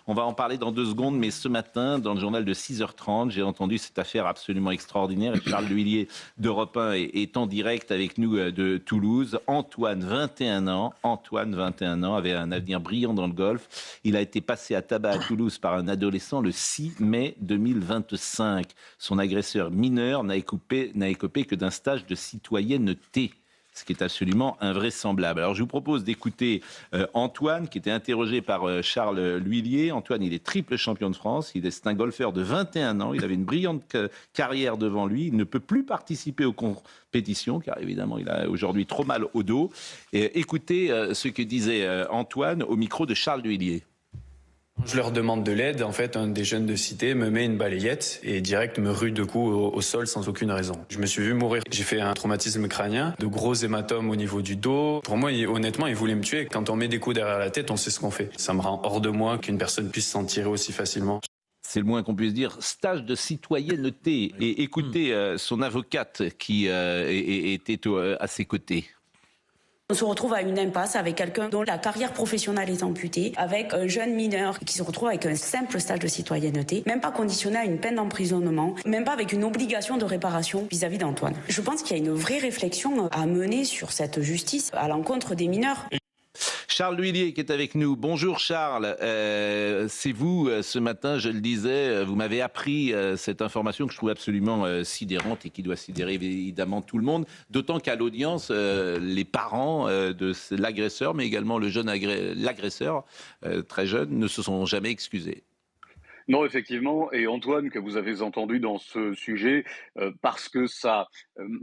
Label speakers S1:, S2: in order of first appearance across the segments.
S1: On va en parler dans 2 secondes, mais ce matin, dans le journal de 6h30, j'ai entendu cette affaire absolument extraordinaire. Et Charles L'Huillier d'Europe 1 est en direct avec nous de Toulouse. Antoine, 21 ans, avait un avenir brillant dans le golf. Il a été passé à tabac à Toulouse par un adolescent le 6 mai 2025. Son agresseur mineur n'a écopé que d'un stage de citoyenneté, ce qui est absolument invraisemblable. Alors je vous propose d'écouter Antoine, qui était interrogé par Charles L'Huillier. Antoine, il est triple champion de France, c'est un golfeur de 21 ans, il avait une brillante carrière devant lui, il ne peut plus participer aux compétitions, car évidemment il a aujourd'hui trop mal au dos. Et écoutez ce que disait Antoine au micro de Charles L'Huillier.
S2: Je leur demande de l'aide, en fait, un des jeunes de cité me met une balayette et direct me rue de coups au sol sans aucune raison. Je me suis vu mourir. J'ai fait un traumatisme crânien, de gros hématomes au niveau du dos. Pour moi, honnêtement, il voulait me tuer. Quand on met des coups derrière la tête, on sait ce qu'on fait. Ça me rend hors de moi qu'une personne puisse s'en tirer aussi facilement.
S1: C'est le moins qu'on puisse dire, stage de citoyenneté. Et écoutez son avocate qui était à ses côtés.
S3: On se retrouve à une impasse avec quelqu'un dont la carrière professionnelle est amputée, avec un jeune mineur qui se retrouve avec un simple stage de citoyenneté, même pas conditionné à une peine d'emprisonnement, même pas avec une obligation de réparation vis-à-vis d'Antoine. Je pense qu'il y a une vraie réflexion à mener sur cette justice à l'encontre des mineurs.
S1: Charles L'Huillier qui est avec nous. Bonjour Charles, c'est vous ce matin, je le disais, vous m'avez appris cette information que je trouve absolument sidérante et qui doit sidérer évidemment tout le monde, d'autant qu'à l'audience, les parents de l'agresseur, mais également l'agresseur, très jeune, ne se sont jamais excusés.
S4: Non, effectivement, et Antoine, que vous avez entendu dans ce sujet, parce que ça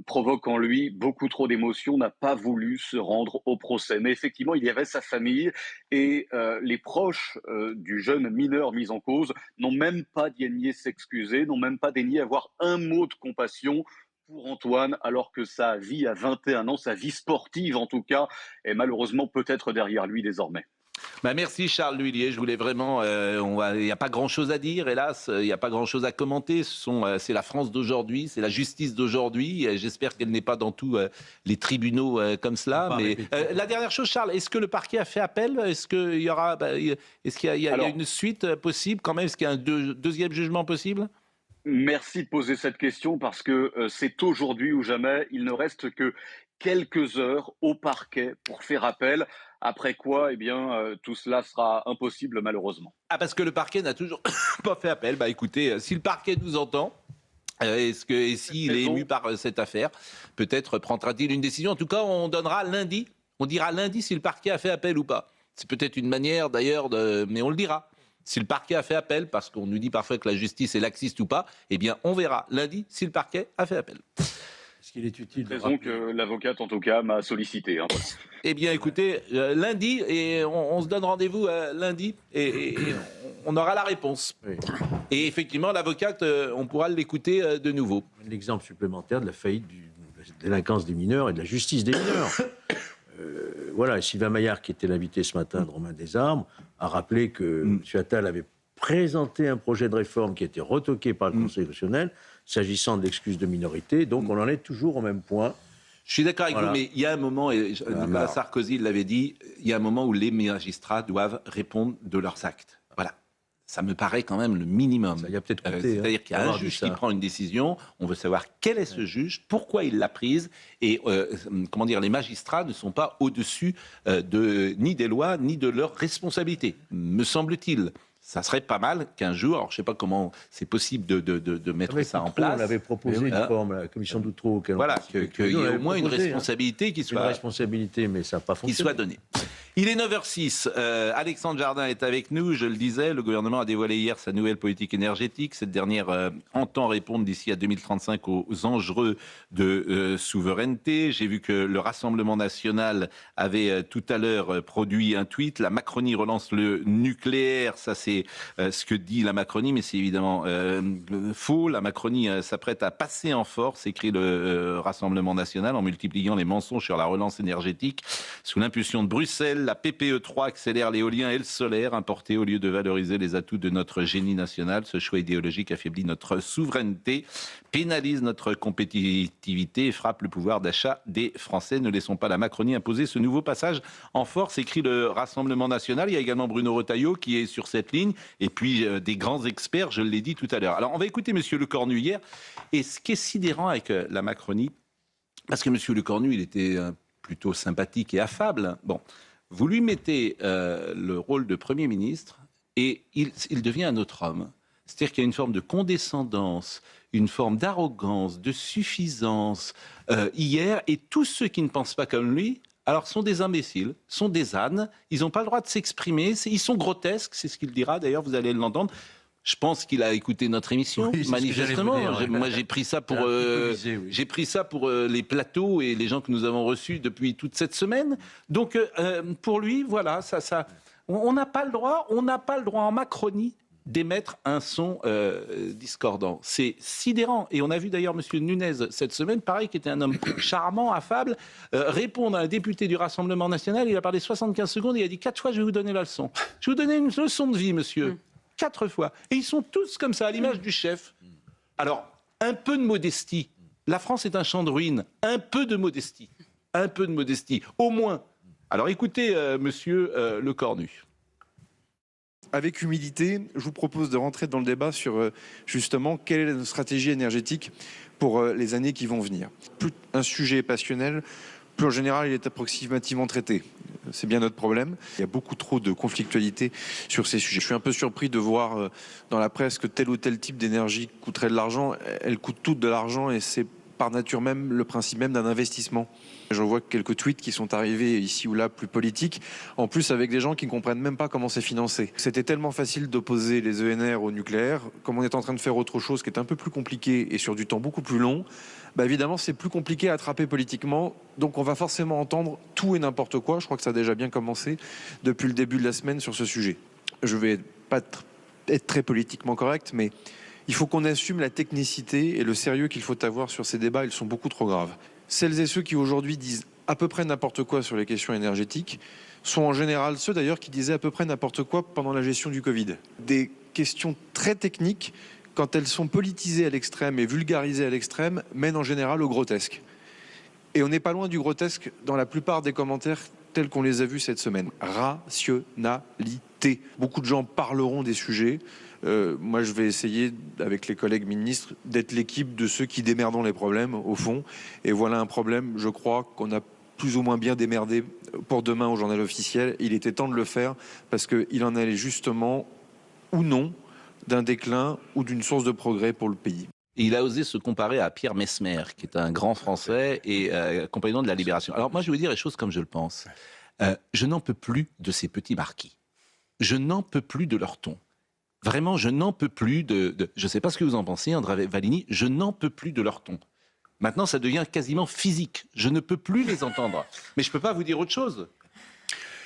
S4: provoque en lui beaucoup trop d'émotions, n'a pas voulu se rendre au procès. Mais effectivement, il y avait sa famille et les proches du jeune mineur mis en cause n'ont même pas daigné s'excuser, n'ont même pas daigné avoir un mot de compassion pour Antoine, alors que sa vie à 21 ans, sa vie sportive en tout cas, est malheureusement peut-être derrière lui désormais.
S1: Merci Charles L'Huillier, je voulais vraiment, il n'y a pas grand-chose à dire, hélas, il n'y a pas grand-chose à commenter, c'est la France d'aujourd'hui, c'est la justice d'aujourd'hui, j'espère qu'elle n'est pas dans tous les tribunaux comme cela. Mais la dernière chose, Charles, est-ce que le parquet a fait appel? Est-ce qu'il y aura, est-ce qu'il y a une suite possible quand même? Est-ce qu'il y a un deuxième jugement possible?
S4: Merci de poser cette question parce que c'est aujourd'hui ou jamais. Il ne reste que quelques heures au parquet pour faire appel. Après quoi, eh bien, tout cela sera impossible malheureusement.
S1: Ah, parce que le parquet n'a toujours pas fait appel. Écoutez, si le parquet nous entend, et s'il est ému par cette affaire, peut-être prendra-t-il une décision. En tout cas, on dira lundi si le parquet a fait appel ou pas. C'est peut-être une manière d'ailleurs mais on le dira. Si le parquet a fait appel, parce qu'on nous dit parfois que la justice est laxiste ou pas, eh bien on verra lundi si le parquet a fait appel.
S4: Est-ce qu'il est utile de raison que l'avocate en tout cas m'a sollicité. Voilà.
S1: Eh bien écoutez, lundi, et on se donne rendez-vous lundi, et on aura la réponse. Oui. Et effectivement, l'avocate, on pourra l'écouter de nouveau.
S5: L'exemple supplémentaire de la faillite de la délinquance des mineurs et de la justice des mineurs. Voilà, Sylvain Maillard, qui était l'invité ce matin de Romain Desarmes, a rappelé que M. Attal avait présenté un projet de réforme qui a été retoqué par le Conseil constitutionnel, s'agissant de l'excuse de minorité. Donc on en est toujours au même point.
S1: Je suis d'accord avec vous, mais il y a un moment, et Nicolas Sarkozy l'avait dit, il y a un moment où les magistrats doivent répondre de leurs actes. Voilà. Ça me paraît quand même le minimum.
S5: Ça y a peut-être compté,
S1: c'est-à-dire qu'il y a un juge qui prend une décision, on veut savoir quel est ce juge, pourquoi il l'a prise, et les magistrats ne sont pas au-dessus ni des lois, ni de leurs responsabilités, me semble-t-il. Ça serait pas mal qu'un jour, alors je ne sais pas comment c'est possible de mettre ça en place.
S5: On avait proposé une forme, la commission d'Outreau.
S1: Voilà, qu'il y ait au moins une responsabilité qui soit...
S5: Une responsabilité, mais ça n'a pas fonctionné.
S1: Qui soit donnée. Il est 9h06, Alexandre Jardin est avec nous, je le disais, le gouvernement a dévoilé hier sa nouvelle politique énergétique. Cette dernière entend répondre d'ici à 2035 aux enjeux de souveraineté. J'ai vu que le Rassemblement national avait tout à l'heure produit un tweet. La Macronie relance le nucléaire, ça c'est rappeler ce que dit la Macronie, mais c'est évidemment faux. La Macronie s'apprête à passer en force, écrit le Rassemblement national, en multipliant les mensonges sur la relance énergétique. Sous l'impulsion de Bruxelles, la PPE3 accélère l'éolien et le solaire importés au lieu de valoriser les atouts de notre génie national. Ce choix idéologique affaiblit notre souveraineté, pénalise notre compétitivité et frappe le pouvoir d'achat des Français. Ne laissons pas la Macronie imposer ce nouveau passage en force, écrit le Rassemblement national. Il y a également Bruno Retailleau qui est sur cette ligne, et puis des grands experts, je l'ai dit tout à l'heure. Alors on va écouter M. Lecornu hier, et ce qui est sidérant avec la Macronie, parce que M. Lecornu, il était plutôt sympathique et affable. Bon, vous lui mettez le rôle de Premier ministre, et il devient un autre homme. C'est-à-dire qu'il y a une forme de condescendance, une forme d'arrogance, de suffisance hier, et tous ceux qui ne pensent pas comme lui, alors sont des imbéciles, sont des ânes, ils n'ont pas le droit de s'exprimer, ils sont grotesques, c'est ce qu'il dira, d'ailleurs vous allez l'entendre. Je pense qu'il a écouté notre émission, oui, manifestement. Moi, j'ai pris ça pour, j'ai pris ça pour les plateaux et les gens que nous avons reçus depuis toute cette semaine. Donc, pour lui, voilà, on n'a pas le droit en Macronie d'émettre un son discordant. C'est sidérant. Et on a vu d'ailleurs M. Nunez cette semaine, pareil, qui était un homme charmant, affable, répondre à un député du Rassemblement national. Il a parlé 75 secondes et il a dit 4 fois, je vais vous donner la leçon. Je vais vous donner une leçon de vie, monsieur. 4 fois. Et ils sont tous comme ça, à l'image du chef. Alors, un peu de modestie. La France est un champ de ruines. Un peu de modestie. Un peu de modestie. Au moins. Alors, écoutez, monsieur Lecornu.
S6: Avec humilité, je vous propose de rentrer dans le débat sur justement quelle est notre stratégie énergétique pour les années qui vont venir. Plus un sujet est passionnel, plus en général il est approximativement traité. C'est bien notre problème. Il y a beaucoup trop de conflictualité sur ces sujets. Je suis un peu surpris de voir dans la presse que tel ou tel type d'énergie coûterait de l'argent. Elles coûtent toutes de l'argent et c'est par nature même le principe même d'un investissement. Je vois quelques tweets qui sont arrivés ici ou là plus politiques, en plus avec des gens qui ne comprennent même pas comment c'est financé. C'était tellement facile d'opposer les ENR au nucléaire, comme on est en train de faire autre chose qui est un peu plus compliqué et sur du temps beaucoup plus long, évidemment c'est plus compliqué à attraper politiquement, donc on va forcément entendre tout et n'importe quoi. Je crois que ça a déjà bien commencé depuis le début de la semaine sur ce sujet. Je vais pas être très politiquement correct, mais il faut qu'on assume la technicité et le sérieux qu'il faut avoir sur ces débats. Ils sont beaucoup trop graves. Celles et ceux qui aujourd'hui disent à peu près n'importe quoi sur les questions énergétiques sont en général ceux d'ailleurs qui disaient à peu près n'importe quoi pendant la gestion du Covid. Des questions très techniques, quand elles sont politisées à l'extrême et vulgarisées à l'extrême, mènent en général au grotesque. Et on n'est pas loin du grotesque dans la plupart des commentaires tels qu'on les a vus cette semaine. Rationalité. Beaucoup de gens parleront des sujets. Moi, je vais essayer, avec les collègues ministres, d'être l'équipe de ceux qui démerdent les problèmes, au fond. Et voilà un problème, je crois, qu'on a plus ou moins bien démerdé pour demain au journal officiel. Il était temps de le faire, parce qu'il en allait justement, ou non, d'un déclin ou d'une source de progrès pour le pays.
S1: Et il a osé se comparer à Pierre Messmer, qui est un grand Français et compagnon de la Libération. Alors moi, je vais vous dire les choses comme je le pense. Je n'en peux plus de ces petits marquis. Je n'en peux plus de leur ton. Vraiment, je n'en peux plus je ne sais pas ce que vous en pensez, André Valigny, je n'en peux plus de leur ton. Maintenant, ça devient quasiment physique. Je ne peux plus les entendre. Mais je ne peux pas vous dire autre chose.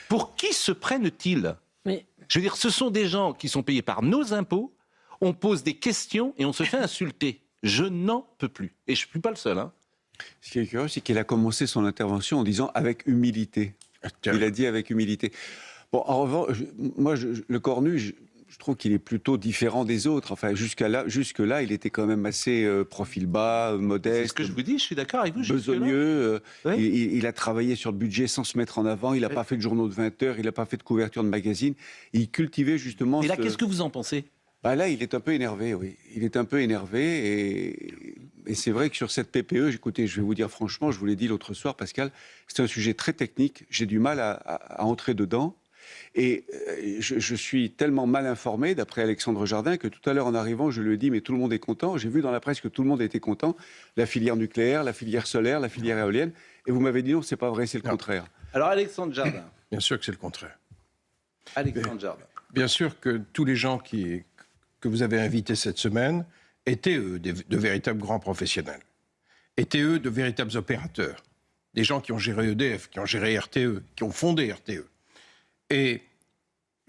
S1: Pour qui se prennent-ils ? Je veux dire, ce sont des gens qui sont payés par nos impôts, on pose des questions et on se fait insulter. Je n'en peux plus. Et je ne suis pas le seul. Hein.
S7: Ce qui est curieux, c'est qu'il a commencé son intervention en disant « avec humilité ». Il a dit « avec humilité ». Bon, en revanche, Lecornu, je trouve qu'il est plutôt différent des autres. Enfin, jusque-là, il était quand même assez profil bas, modeste.
S1: C'est ce que je vous dis, je suis d'accord avec vous.
S7: Besogneux.
S1: Oui.
S7: Il a travaillé sur le budget sans se mettre en avant. Il n'a pas fait de journaux de 20 heures. Il n'a pas fait de couverture de magazine. Il cultivait justement...
S1: Et là, qu'est-ce que vous en pensez ?
S7: Là, il est un peu énervé, oui. Il est un peu énervé et c'est vrai que sur cette PPE, écoutez, je vais vous dire franchement, je vous l'ai dit l'autre soir, Pascal, c'est un sujet très technique. J'ai du mal à entrer dedans. Et je suis tellement mal informé, d'après Alexandre Jardin, que tout à l'heure en arrivant, je lui ai dit, mais tout le monde est content. J'ai vu dans la presse que tout le monde était content. La filière nucléaire, la filière solaire, la filière éolienne. Et vous m'avez dit non, c'est pas vrai, c'est le contraire.
S1: Alors Alexandre Jardin.
S8: Bien sûr que c'est le contraire.
S1: Alexandre Jardin.
S8: Bien sûr que tous les gens que vous avez invités cette semaine étaient, eux, de véritables grands professionnels. Étaient, eux, de véritables opérateurs. Des gens qui ont géré EDF, qui ont géré RTE, qui ont fondé RTE. Et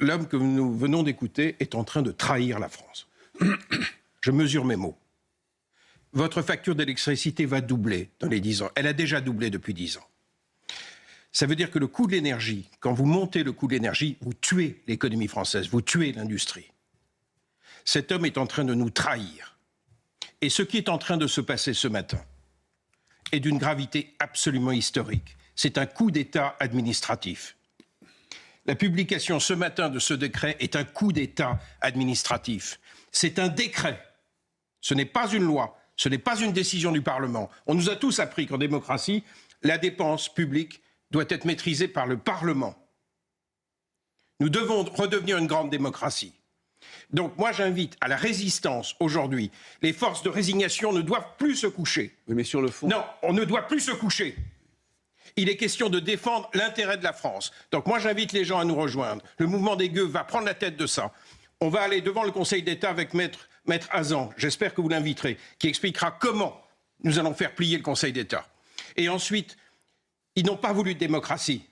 S8: l'homme que nous venons d'écouter est en train de trahir la France. Je mesure mes mots. Votre facture d'électricité va doubler dans les 10 ans. Elle a déjà doublé depuis 10 ans. Ça veut dire que le coût de l'énergie, quand vous montez le coût de l'énergie, vous tuez l'économie française, vous tuez l'industrie. Cet homme est en train de nous trahir. Et ce qui est en train de se passer ce matin est d'une gravité absolument historique. C'est un coup d'État administratif. La publication ce matin de ce décret est un coup d'État administratif. C'est un décret. Ce n'est pas une loi. Ce n'est pas une décision du Parlement. On nous a tous appris qu'en démocratie, la dépense publique doit être maîtrisée par le Parlement. Nous devons redevenir une grande démocratie. Donc moi j'invite à la résistance aujourd'hui. Les forces de résignation ne doivent plus se coucher.
S7: Oui, mais sur le fond...
S8: Non, on ne doit plus se coucher. Il est question de défendre l'intérêt de la France. Donc moi j'invite les gens à nous rejoindre. Le mouvement des gueux va prendre la tête de ça. On va aller devant le Conseil d'État avec Maître Hazan, j'espère que vous l'inviterez, qui expliquera comment nous allons faire plier le Conseil d'État. Et ensuite, ils n'ont pas voulu de démocratie.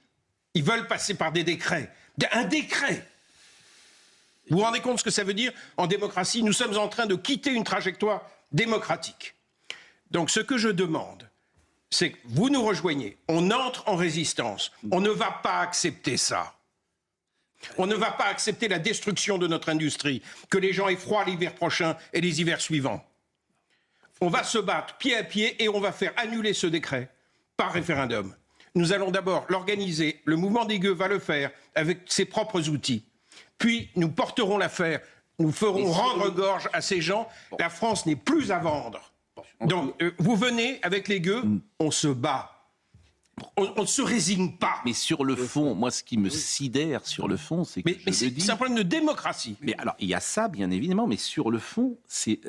S8: Ils veulent passer par des décrets. Un décret! Vous vous rendez compte ce que ça veut dire? En démocratie, nous sommes en train de quitter une trajectoire démocratique. Donc ce que je demande, c'est que vous nous rejoignez. On entre en résistance. On ne va pas accepter ça. On ne va pas accepter la destruction de notre industrie, que les gens aient froid l'hiver prochain et les hivers suivants. On va se battre pied à pied et on va faire annuler ce décret par référendum. Nous allons d'abord l'organiser, le mouvement des gueux va le faire avec ses propres outils. Puis nous porterons l'affaire, nous ferons rendre gorge à ces gens. La France n'est plus à vendre. Donc vous venez avec les gueux, on se bat. On ne se résigne pas.
S1: Mais sur le fond, moi, ce qui me sidère sur le fond, c'est que
S8: mais c'est un problème de démocratie.
S1: Mais alors, il y a ça, bien évidemment, mais sur le fond, c'est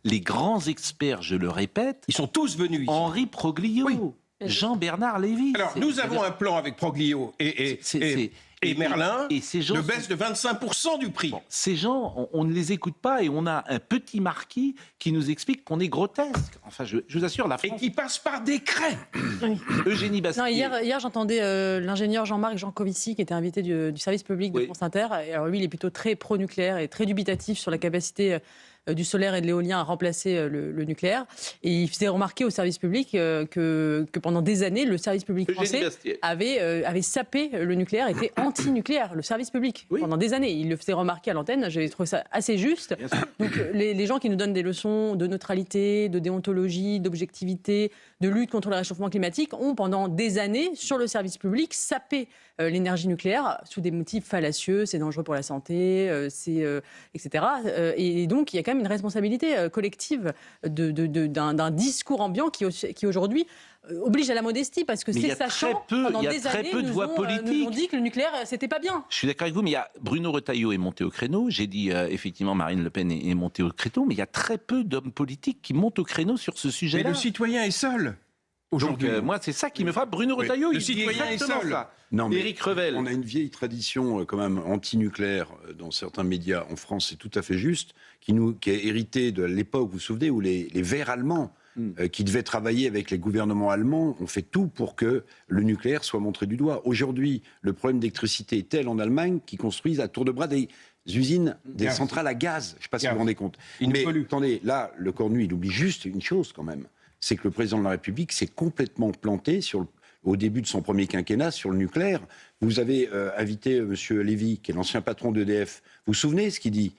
S1: les grands experts, je le répète.
S8: Ils sont tous venus ici.
S1: Henri Proglio, oui. Jean-Bernard Lévy.
S8: Alors, nous avons un plan avec Proglio et Merlin
S1: et ces gens
S8: de baisse de 25% du prix.
S1: Bon, ces gens, on ne les écoute pas et on a un petit marquis qui nous explique qu'on est grotesque. Enfin, je vous assure, la France...
S8: Et qui passe par décret.
S9: Oui.
S1: Eugénie Bastier.
S9: Non, hier j'entendais l'ingénieur Jean-Marc Jancovici, qui était invité du service public de France Inter. Et alors lui, il est plutôt très pro-nucléaire et très dubitatif sur la capacité du solaire et de l'éolien à remplacer le nucléaire. Et il faisait remarquer au service public que pendant des années, le service public français avait sapé le nucléaire, était anti-nucléaire, le service public, pendant des années. Il le faisait remarquer à l'antenne, j'ai trouvé ça assez juste. Donc les gens qui nous donnent des leçons de neutralité, de déontologie, d'objectivité, de lutte contre le réchauffement climatique ont pendant des années, sur le service public, sapé l'énergie nucléaire sous des motifs fallacieux, c'est dangereux pour la santé, etc. Et donc il y a quand même une responsabilité collective d'un discours ambiant qui aujourd'hui oblige à la modestie, parce que c'est sachant, pendant des années, nous ont dit que le nucléaire, c'était pas bien.
S1: Je suis d'accord avec vous, mais il y a Bruno Retailleau est monté au créneau. J'ai dit, effectivement, Marine Le Pen est montée au créneau, mais il y a très peu d'hommes politiques qui montent au créneau sur ce sujet-là.
S8: Mais le citoyen est seul.
S1: Aujourd'hui, moi, c'est ça qui me frappe. Bruno Retailleau, il dit exactement ça.
S10: Non, mais
S1: Éric Revel.
S10: On a une vieille tradition quand même anti-nucléaire dans certains médias en France, c'est tout à fait juste, qui est héritée de l'époque, vous vous souvenez, où les Verts allemands, qui devaient travailler avec les gouvernements allemands, ont fait tout pour que le nucléaire soit montré du doigt. Aujourd'hui, le problème d'électricité est tel en Allemagne qu'ils construisent à tour de bras des usines, des centrales à gaz. Je ne sais pas si vous vous rendez compte. Mais attendez, là, le Cornu, il oublie juste une chose quand même. C'est que le président de la République s'est complètement planté au début de son premier quinquennat sur le nucléaire. Vous avez invité M. Lévy, qui est l'ancien patron d'EDF. Vous vous souvenez ce qu'il dit?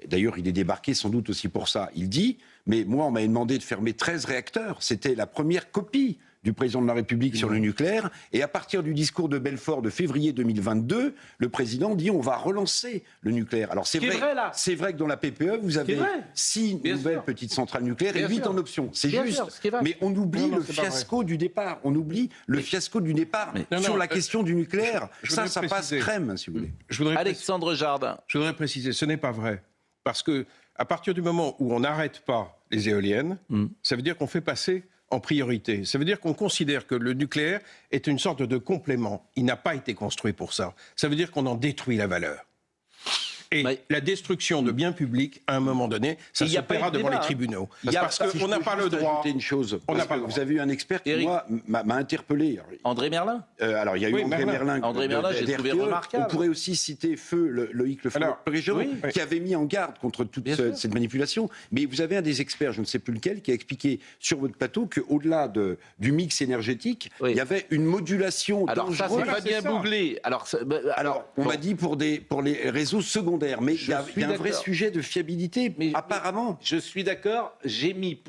S10: D'ailleurs, il est débarqué sans doute aussi pour ça. Il dit, mais moi, on m'avait demandé de fermer 13 réacteurs. C'était la première copie du président de la République sur le nucléaire. Et à partir du discours de Belfort de février 2022, le président dit on va relancer le nucléaire. Alors c'est vrai que dans la PPE, vous avez 6 nouvelles petites centrales nucléaires et 8 en option. C'est juste. Mais on oublie le fiasco du départ. On oublie le fiasco du départ sur la question du nucléaire. Ça passe crème, si vous voulez.
S1: Alexandre Jardin.
S8: Je voudrais préciser, ce n'est pas vrai. Parce que à partir du moment où on n'arrête pas les éoliennes, ça veut dire qu'on fait passer en priorité. Ça veut dire qu'on considère que le nucléaire est une sorte de complément. Il n'a pas été construit pour ça. Ça veut dire qu'on en détruit la valeur. Et la destruction de biens publics, à un moment donné, ça se paiera devant les tribunaux. Parce qu'on n'a pas le droit.
S10: Une chose, vous avez eu un expert qui, moi, m'a interpellé.
S1: André Merlin.
S10: Alors, il y a eu André Merlin.
S1: André Merlin, j'ai trouvé remarquable.
S10: On pourrait aussi citer Loïc Lefebvre-Régent, qui avait mis en garde contre toute cette manipulation. Mais vous avez un des experts, je ne sais plus lequel, qui a expliqué sur votre plateau qu'au-delà du mix énergétique, il y avait une modulation
S1: dangereuse. Alors ça, c'est pas bien bouclé.
S10: Alors, on m'a dit pour les réseaux secondaires, mais il y a un vrai sujet de fiabilité, mais apparemment.
S1: Je suis d'accord, j'ai mis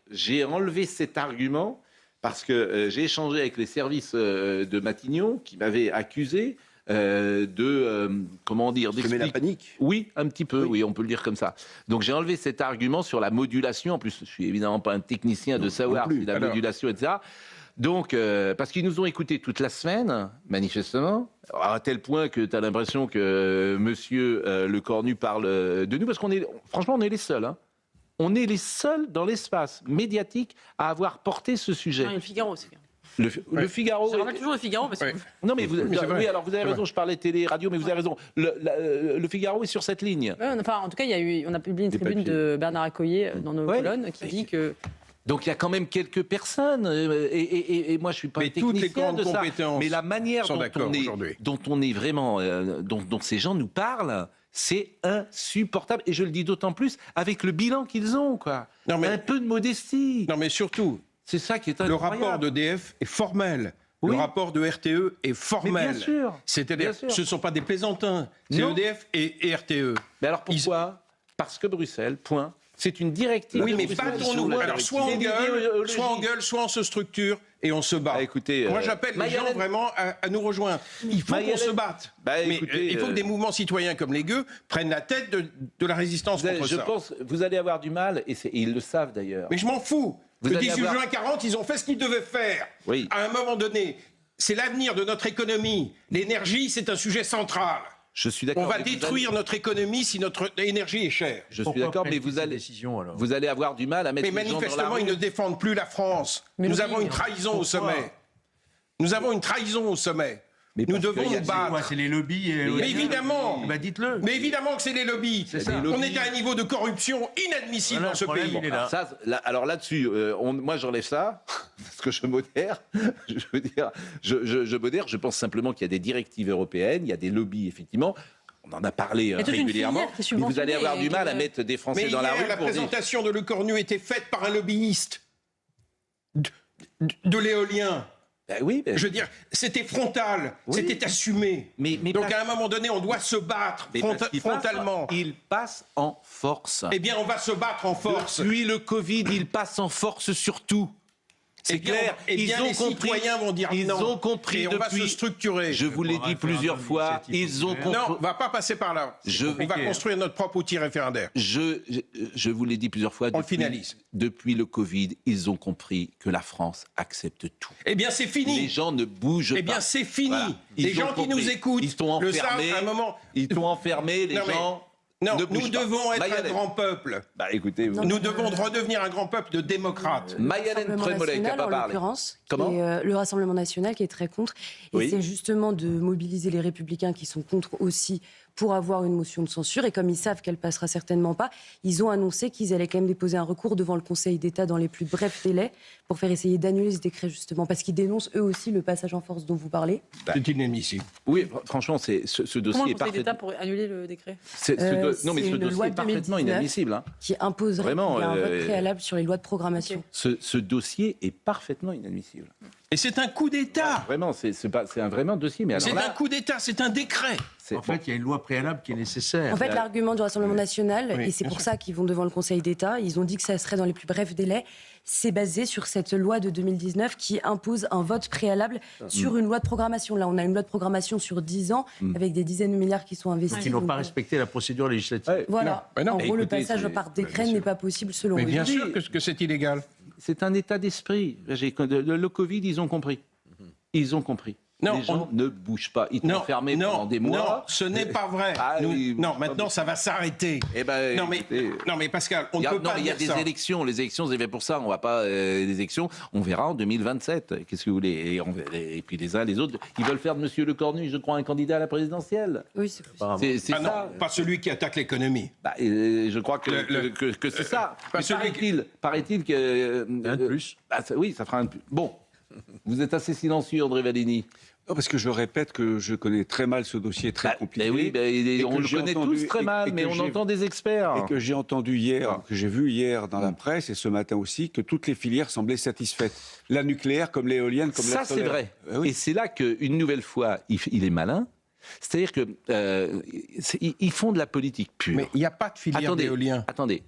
S1: j'ai enlevé cet argument parce que j'ai échangé avec les services de Matignon qui m'avaient accusé
S10: d'expliquer la panique.
S1: Oui, un petit peu, oui, on peut le dire comme ça. Donc j'ai enlevé cet argument sur la modulation. En plus, je suis évidemment pas un technicien de savoir si la modulation, etc. Donc, parce qu'ils nous ont écoutés toute la semaine, manifestement, à tel point que tu as l'impression que monsieur Le Cornu parle de nous, parce franchement, on est les seuls. Hein. On est les seuls dans l'espace médiatique à avoir porté ce sujet.
S9: Non, le Figaro aussi.
S1: Le Figaro.
S9: Ça rappelle toujours le Figaro. Parce que...
S1: Non, mais alors vous avez raison, je parlais télé, radio, mais vous avez raison. Le Figaro est sur cette ligne.
S9: En tout cas, on a publié une tribune de Bernard Accoyer dans nos colonnes qui dit que.
S1: Donc il y a quand même quelques personnes, et moi je suis pas technicien de ça, mais la manière dont on est vraiment, dont ces gens nous parlent, c'est insupportable. Et je le dis d'autant plus avec le bilan qu'ils ont, quoi. Un peu de modestie.
S8: Non mais surtout,
S1: c'est ça qui est
S8: incroyable. Le rapport d'EDF est formel. Le rapport de RTE est formel.
S1: Mais bien sûr.
S8: C'est-à-dire, ce ne sont pas des plaisantins. C'est EDF et RTE.
S1: Mais alors pourquoi ? Parce que Bruxelles, point. C'est une directive.
S8: Oui, mais battons-nous. Alors, soit on gueule, soit on se structure et on se bat.
S1: Écoutez,
S8: moi, j'appelle les gens vraiment à nous rejoindre. Il faut qu'on se batte. Il faut que des mouvements citoyens comme les gueux prennent la tête de la résistance contre ça.
S1: Je pense que vous allez avoir du mal, et ils le savent d'ailleurs.
S8: Mais je m'en fous. Le 18 juin 40, ils ont fait ce qu'ils devaient faire.
S1: Oui.
S8: À un moment donné, c'est l'avenir de notre économie. L'énergie, c'est un sujet central.
S1: Je suis d'accord.
S8: On va détruire notre économie si notre énergie est chère.
S1: Je suis d'accord, mais vous allez avoir du mal à mettre les gens dans la rue.
S8: Mais manifestement, ils ne défendent plus la France. Nous avons une trahison au sommet. Nous avons une trahison au sommet. Nous devons nous battre.
S5: C'est les lobbies.
S8: Mais évidemment.
S5: Dites-le.
S8: Mais évidemment que c'est les lobbies. On est à un niveau de corruption inadmissible dans ce pays.
S1: Alors là-dessus, moi j'enlève ça parce que je modère. Je veux dire, je modère. Je pense simplement qu'il y a des directives européennes, il y a des lobbies effectivement. On en a parlé régulièrement. Mais vous allez avoir du mal à mettre des Français dans la rue.
S8: La présentation de Le Cornu était faite par un lobbyiste de l'éolien. Je veux dire, c'était frontal, c'était assumé. Donc à un moment donné, on doit se battre frontalement.
S1: Il passe en force.
S8: Eh bien, on va se battre en force.
S1: Depuis le Covid, il passe en force sur tout. C'est clair.
S8: Les citoyens vont dire non.
S1: Ils ont compris.
S8: Et on va se structurer.
S1: Je vous l'ai dit plusieurs fois. Ils ont compris.
S8: Non, on va pas passer par là. On va construire notre propre outil référendaire.
S1: Je vous l'ai dit plusieurs fois.
S8: On le finalise.
S1: Depuis le Covid, ils ont compris que la France accepte tout.
S8: Eh bien, c'est fini.
S1: Les gens ne bougent pas.
S8: Eh bien, c'est fini. Voilà. Les gens qui nous écoutent,
S1: ils t'ont enfermé. Ils t'ont enfermé, les gens.
S8: Non, nous devons être un grand peuple.
S1: Écoutez,
S8: nous devons redevenir un grand peuple de démocrates.
S1: Mayalène Trémollet qui n'a pas parlé.
S11: Le Rassemblement national qui est très contre. Et c'est justement de mobiliser les Républicains qui sont contre aussi pour avoir une motion de censure. Et comme ils savent qu'elle passera certainement pas, ils ont annoncé qu'ils allaient quand même déposer un recours devant le Conseil d'État dans les plus brefs délais pour faire essayer d'annuler ce décret justement. Parce qu'ils dénoncent eux aussi le passage en force dont vous parlez.
S8: C'est inadmissible.
S1: Oui, franchement, ce dossier
S9: Comment
S1: est
S9: le Conseil d'État pour annuler le décret
S1: Non, mais ce dossier est parfaitement inadmissible. Hein.
S11: Qui imposerait un vote préalable sur les lois de programmation.
S1: Ce dossier est parfaitement inadmissible.
S8: Et c'est un coup d'État.
S1: Vraiment, c'est un vraiment dossier. Mais
S8: c'est un coup d'État, c'est un décret.
S5: En fait, il y a une loi préalable qui est nécessaire.
S11: En fait, l'argument du Rassemblement national, et c'est pour ça qu'ils vont devant le Conseil d'État, ils ont dit que ça serait dans les plus brefs délais, c'est basé sur cette loi de 2019 qui impose un vote préalable sur une loi de programmation. Là, on a une loi de programmation sur 10 ans, avec des dizaines de milliards qui sont investis.
S5: Qui n'ont pas respecté la procédure législative.
S11: Voilà. En gros, le passage par décret n'est pas possible selon eux.
S8: Mais bien sûr que c'est illégal.
S1: C'est un état d'esprit. Le Covid, ils ont compris. Ils ont compris.
S8: Non,
S1: les gens ne bougent pas. Ils sont enfermés pendant des mois.
S8: Non, ce n'est pas vrai. Non, maintenant, ça va s'arrêter. Non, mais Pascal, on ne peut pas dire ça.
S1: Il y a des élections. Les élections, c'est fait pour ça. On ne va pas... les élections, on verra en 2027. Qu'est-ce que vous voulez et puis les uns, les autres, ils veulent faire de M. Le Cornu, je crois, un candidat à la présidentielle.
S11: Oui, c'est
S1: ça.
S8: Non, pas celui qui attaque l'économie.
S1: Je crois que c'est ça. Paraît-il que...
S5: un de plus.
S1: Oui, ça fera un de plus. Bon. Vous êtes assez silencieux, André Vallini.
S7: Non, parce que je répète que je connais très mal ce dossier très compliqué.
S1: On le connaît tous très mal, mais on entend des experts.
S7: Et que j'ai entendu hier, que j'ai vu hier dans la presse et ce matin aussi, que toutes les filières semblaient satisfaites. La nucléaire, comme l'éolienne, comme la solaire.
S1: Ça, c'est vrai. Et c'est là qu'une nouvelle fois, il est malin. C'est-à-dire qu'ils font de la politique pure.
S8: Mais il n'y a pas de filière d'éolien.
S1: Attendez.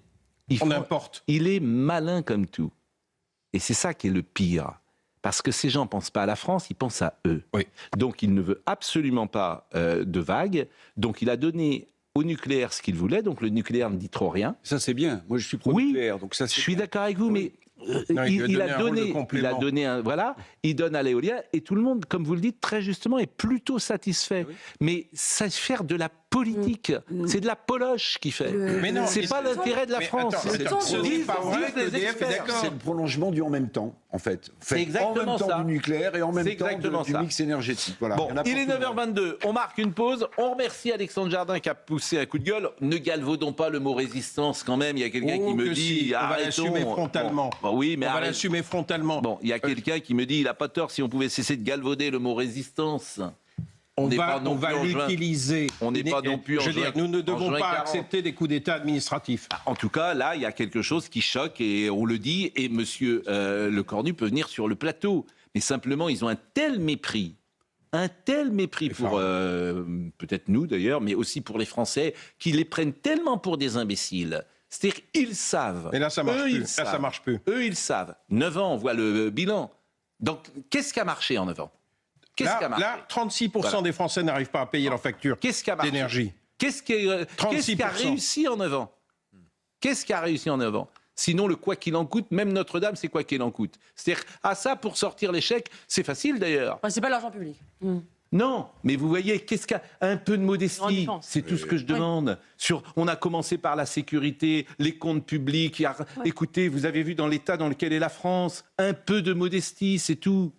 S8: On importe.
S1: Il est malin comme tout. Et c'est ça qui est le pire. Parce que ces gens ne pensent pas à la France, ils pensent à eux.
S8: Oui.
S1: Donc il ne veut absolument pas de vagues. Donc il a donné au nucléaire ce qu'il voulait. Donc le nucléaire ne dit trop rien.
S7: Ça c'est bien. Moi je suis pro-nucléaire. Donc ça,
S1: je suis d'accord avec vous, mais il donne à l'éolien et tout le monde, comme vous le dites très justement, est plutôt satisfait. Oui. Mais ça faire de la politique, c'est de la poloche qui fait. Mais non, c'est pas l'intérêt de la France.
S8: C'est pas vrai que l'EDF est d'accord.
S10: C'est le prolongement du en même temps, en fait.
S1: C'est exactement ça.
S10: En même temps du nucléaire et en même temps du mix énergétique. Voilà.
S1: Bon, il est 9h22, on marque une pause. On remercie Alexandre Jardin qui a poussé un coup de gueule. Ne galvaudons pas le mot résistance quand même. Il y a quelqu'un qui me dit...
S8: On va l'assumer frontalement.
S1: Oui, mais
S8: on va l'assumer frontalement.
S1: Bon, il y a quelqu'un qui me dit, il n'a pas tort, si on pouvait cesser de galvauder le mot résistance.
S8: On va l'utiliser.
S1: On n'est pas non plus en juin.
S8: Nous ne devons pas accepter des coups d'État administratifs.
S1: En tout cas, là, il y a quelque chose qui choque et on le dit. Et monsieur Le Cornu peut venir sur le plateau. Mais simplement, ils ont un tel mépris pour peut-être nous d'ailleurs, mais aussi pour les Français, qu'ils les prennent tellement pour des imbéciles. C'est-à-dire qu'ils savent.
S8: Et là, ça marche plus. Là, ça marche plus.
S1: Eux, ils savent. 9 ans, on voit le bilan. Donc, qu'est-ce qui a marché en 9 ans ?
S8: Là, 36% des Français n'arrivent pas à payer leur facture d'énergie.
S1: Qu'est-ce qui a réussi en 9 ans ? Qu'est-ce qui a réussi en 9 ans ? Sinon, le quoi qu'il en coûte, même Notre-Dame, c'est quoi qu'il en coûte. C'est-à-dire, ça, pour sortir l'échec, c'est facile d'ailleurs.
S9: C'est pas l'argent public.
S1: Non, mais vous voyez, qu'est-ce qu'a un peu de modestie, c'est tout ce que je demande. On a commencé par la sécurité, les comptes publics. Écoutez, vous avez vu dans l'état dans lequel est la France, un peu de modestie, c'est tout.